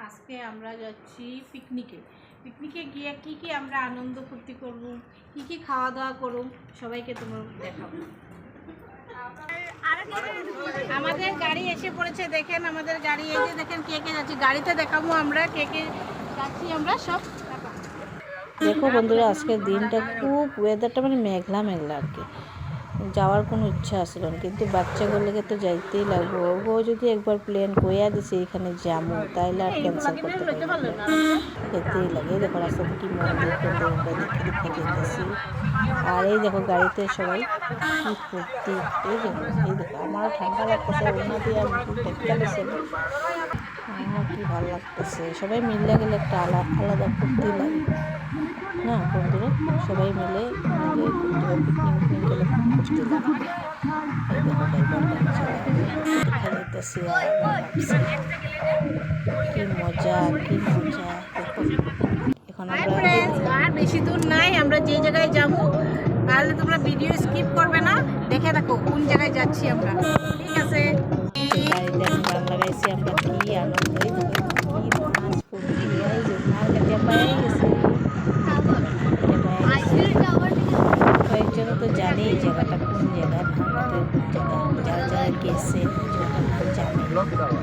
আজকে আমরা যাচ্ছি পিকনিকে। পিকনিকে গিয়ে কি আমরা আনন্দ ফুর্তি করব, কি খাওয়া দাওয়া করব, সবাইকে তোমরা দেখাবো। আমাদের গাড়ি এসে পড়েছে, দেখেন আমাদের গাড়ি। এই যে দেখেন কে যাচ্ছি, গাড়িতে দেখাবো আমরা কে যাচ্ছি আমরা সব। দেখো বন্ধুরা, আজকের দিনটা খুব ওয়েদারটা মানে মেঘলা মেঘলা আর কি। যাওয়ার কোনো ইচ্ছা আসলো না, কিন্তু বাচ্চাগুলোকে তো যাইতেই লাগবো। ও যদি একবার প্লেন কইয়া দিছে এখানে যাবো, তাইলে আর ক্যান্সেল করতে পারবো না, যেতেই লাগে। দেখো রাস্তাতে কি মন্দির টন্দির আমরা দেখে যেতেছি। আর এই দেখো গাড়িতে সবাই কি ফুর্তি। এই দেখো আমারও ঠান্ডা লাগতেছে, ওনা দিয়ে আমি দেখতে পেয়েছি। আমার কি ভালো লাগতেছে, সবাই মিলে গেলে একটা আলাদা ফুর্তি লাগে না বন্ধুরা। সবাই মিলে ঘুরতে হয়, পিকনিক গেলে খুব ফুর্তি লাগে। এই দেখো ড্রাইভার গাড়ি চালায় দেখা যাইতেছি, কি মজা কি মজা। দেখো এখন আমরা আর বেশি দূর নাই, আমরা যে জায়গায় যাবো তাহলে তোমরা ভিডিও স্কিপ করবে না, দেখে দেখো কোন জায়গায় যাচ্ছি আমরা, ঠিক আছে? গাড়িতে এখন গান লাগাইছি আমরা, কি আনন্দ। কি নাচ ফুর্তি, এই যে নারকেল পায়ে গেছে। কয়েকজন তো জানে এই জায়গাটা কোন জায়গা, যারা যারা গেছে জায়গাটার নাম জানে,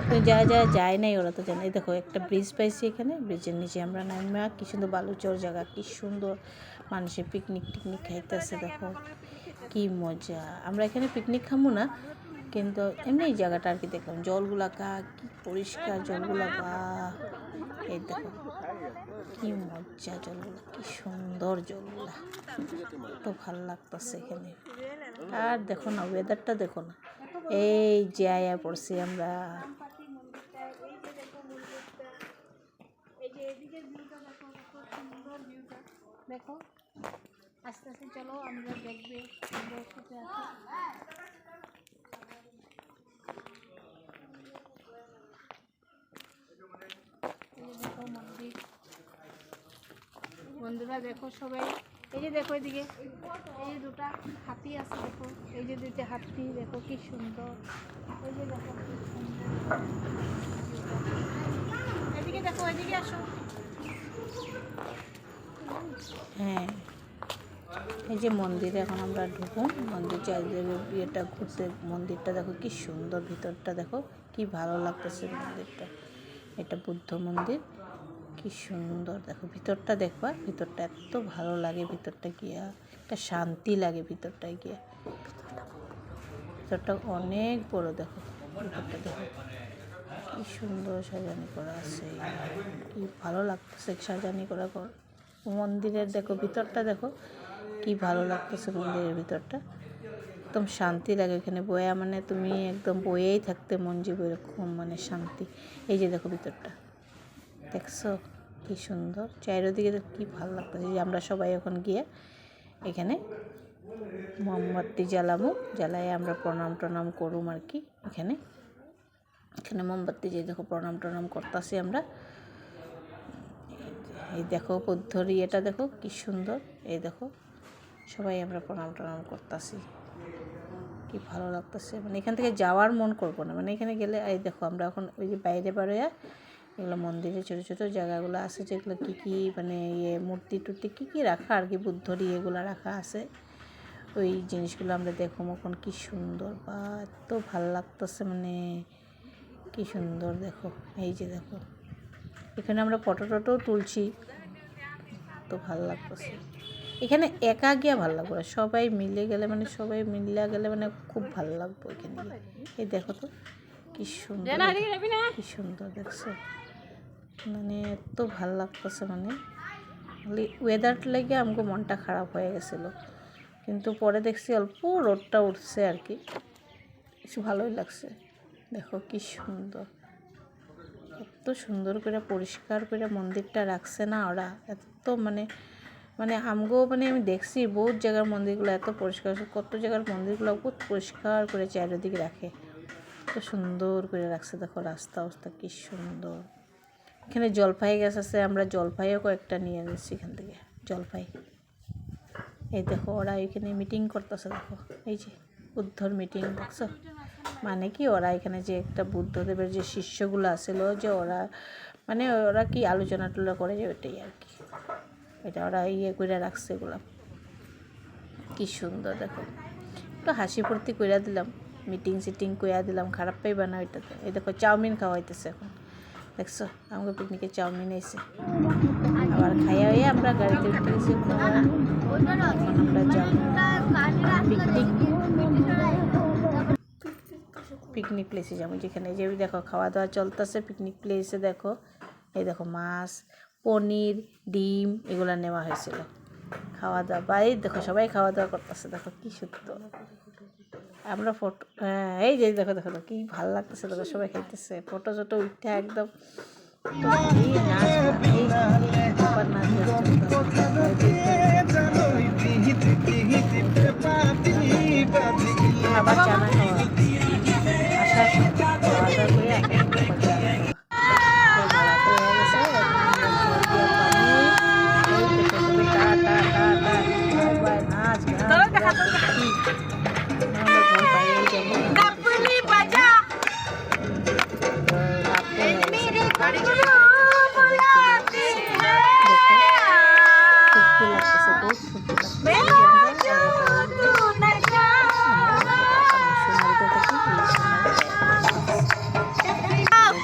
তো যারা যারা যায় নাই ওরা তো জানে। দেখো একটা ব্রিজ পাইছি, এখানে ব্রিজের নিচে আমরা নামা, কি সুন্দর বালুচর জায়গা, কি সুন্দর মানুষের পিকনিক টিকনিক খাইতেছে। দেখো কি মজা। আমরা এখানে পিকনিক খাবো না, কিন্তু এমনি এই জায়গাটা আর কি দেখলাম। জলগুলা কি পরিষ্কার জলগুলা, বা এই দেখো কি মজা জলগুলা, কি সুন্দর জলগুলা, তো ভালো লাগতেছে এখানে। আর দেখো না ওয়েদারটা দেখো না, এই যে আয়া পড়ছি আমরা। দেখো আস্তে আস্তে চলো, আমরা দেখবে সুন্দর সাথে আছে। বন্ধুরা দেখো সবাই, এই যে দেখো এদিকে, এই যে দুটা হাতি আছে, দেখো এই যে দুইটা হাতি, দেখো কি সুন্দর। এই যে দেখো কি সুন্দর, এদিকে দেখো, এদিকে আসো। হ্যাঁ এই যে মন্দিরে এখন আমরা ঢুকুন, মন্দির চারিদিকে ইয়েটা ঘুরতে, মন্দিরটা দেখো কি সুন্দর, ভিতরটা দেখো কি ভালো লাগতেছে মন্দিরটা। এটা বুদ্ধ মন্দির, কি সুন্দর। দেখো ভিতরটা দেখবা, ভিতরটা এত ভালো লাগে, ভিতরটা গিয়া একটা শান্তি লাগে ভিতরটায় গিয়া। ভিতরটা অনেক বড়, দেখো ভিতরটা দেখো কি সুন্দর সাজানি করা আছে, কি ভালো লাগতেছে সাজানি করা মন্দিরের। দেখো ভিতরটা দেখো কি ভালো লাগতেছে মন্দিরের ভিতরটা, একদম শান্তি লাগে এখানে বয়া, মানে তুমি একদম বয়েই থাকতে মন যাবে এরকম মানে শান্তি। এই যে দেখো ভিতরটা দেখছো কি সুন্দর, চারিদিকে কি ভালো লাগতেছে। যে আমরা সবাই এখন গিয়ে এখানে মোমবাতি জ্বালাবো, জ্বালাই আমরা প্রণাম টনাম করুম আর কি। এখানে মোমবাতি যে দেখো প্রণাম টনাম করতেছি আমরা। এই দেখো বুদ্ধর ইয়েটা দেখো কি সুন্দর, এই দেখো সবাই আমরা প্রণাম টনাম করতেছি, কি ভালো লাগতেছে। মানে এখান থেকে যাওয়ার মন করবো না, মানে এখানে গেলে এই দেখো আমরা এখন ওই যে বাইরে বেরোয়া এগুলো মন্দিরে ছোটো ছোটো জায়গাগুলো আছে, যেগুলো কী মানে ইয়ে মূর্তি টুর্তি কী রাখা আর কি, বুদ্ধর ইয়েগুলো রাখা আছে, ওই জিনিসগুলো আমরা দেখো এখন কি সুন্দর, বা এত ভালো লাগতেছে, মানে কি সুন্দর। দেখো এই যে দেখো এখানে আমরা ফটো টটোও তুলছি, তো ভালো লাগতেছে। এখানে একা গিয়া ভালো লাগবে না, সবাই মিলে গেলে মানে সবাই মিলে গেলে মানে খুব ভালো লাগবে এখানে গিয়ে। এই দেখো তো কি সুন্দর, কি সুন্দর দেখছো, মানে এত ভালো লাগতেছে। মানে ওয়েদারটা লেগে আমাকে মনটা খারাপ হয়ে গেছিলো, কিন্তু পরে দেখছি অল্প রোদটা উঠছে আর কি, কিছু ভালোই লাগছে। দেখো কি সুন্দর, এত সুন্দর করে পরিষ্কার করে মন্দিরটা রাখছে না ওরা, এত মানে আমগো মানে আমি দেখছি বহুত জায়গার মন্দিরগুলো এত পরিষ্কার, কত জায়গার মন্দিরগুলো বহুত পরিষ্কার করে চারিদিকে রাখে, এত সুন্দর করে রাখছে। দেখো রাস্তা কি সুন্দর। এখানে জলপাই গাছ আছে, আমরা জলপাইও কয়েকটা নিয়ে নিচ্ছি এখান থেকে, জলপাই। এই দেখো ওরা এখানে মিটিং করতেছে, দেখো এই যে বুদ্ধর মিটিং দেখছো, মানে কি ওরা এখানে যে একটা বুদ্ধদেবের যে শিষ্যগুলো আছিল, যে ওরা মানে ওরা কি আলোচনা টুলা করে যে ওইটাই আর কি, এটা ওরা করে রাখছে এগুলো। কি সুন্দর দেখো, একটু হাসি ফুর্তি কইরা দিলাম, মিটিং সিটিং কইরা দিলাম, খারাপ পাইবা না ওইটাতে। এই দেখো চাউমিন খাওয়াইতেছে এখন, দেখছো আমাকে পিকনিকে চাউমিন এসে আবার খাইয়া হয়ে আমরা গাড়িতে উঠে গেছি। এখন আমরা যাবো পিকনিক প্লেসে যাবো, যেখানে যে দেখো খাওয়া দাওয়া চলতেছে পিকনিক প্লেসে। দেখো এই দেখো মাছ, পনির, ডিম এগুলো নেওয়া হয়েছিল খাওয়া দাওয়া। বা এই দেখো সবাই খাওয়া দাওয়া করতেছে, দেখো কি সুন্দর। আমরা ফটো, হ্যাঁ এই যে দেখো দেখো কি ভালো লাগতেছে, দেখো সবাই খাইতেছে ফটো চটো উঠে একদম। আবার চানা খাওয়া আসার খাওয়া দাওয়া করে এখন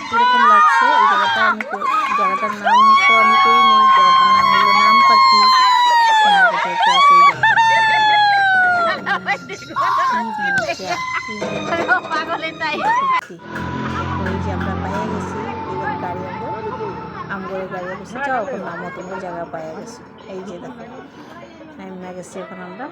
কিরকম লাগছে এই জায়গাটা, জায়গাটার নাম তো আমি কই নেই, জায়গাটার নাম হলো নাম পাখি। ওই যে আমরা পাইয়া গেছি গাড়ি, আমগরে গাড়ি গেছি, যাও এখন নামো তোমার জায়গা পাইয়া গেছি। এই যে দেখো নামা গেছি এখন আমরা।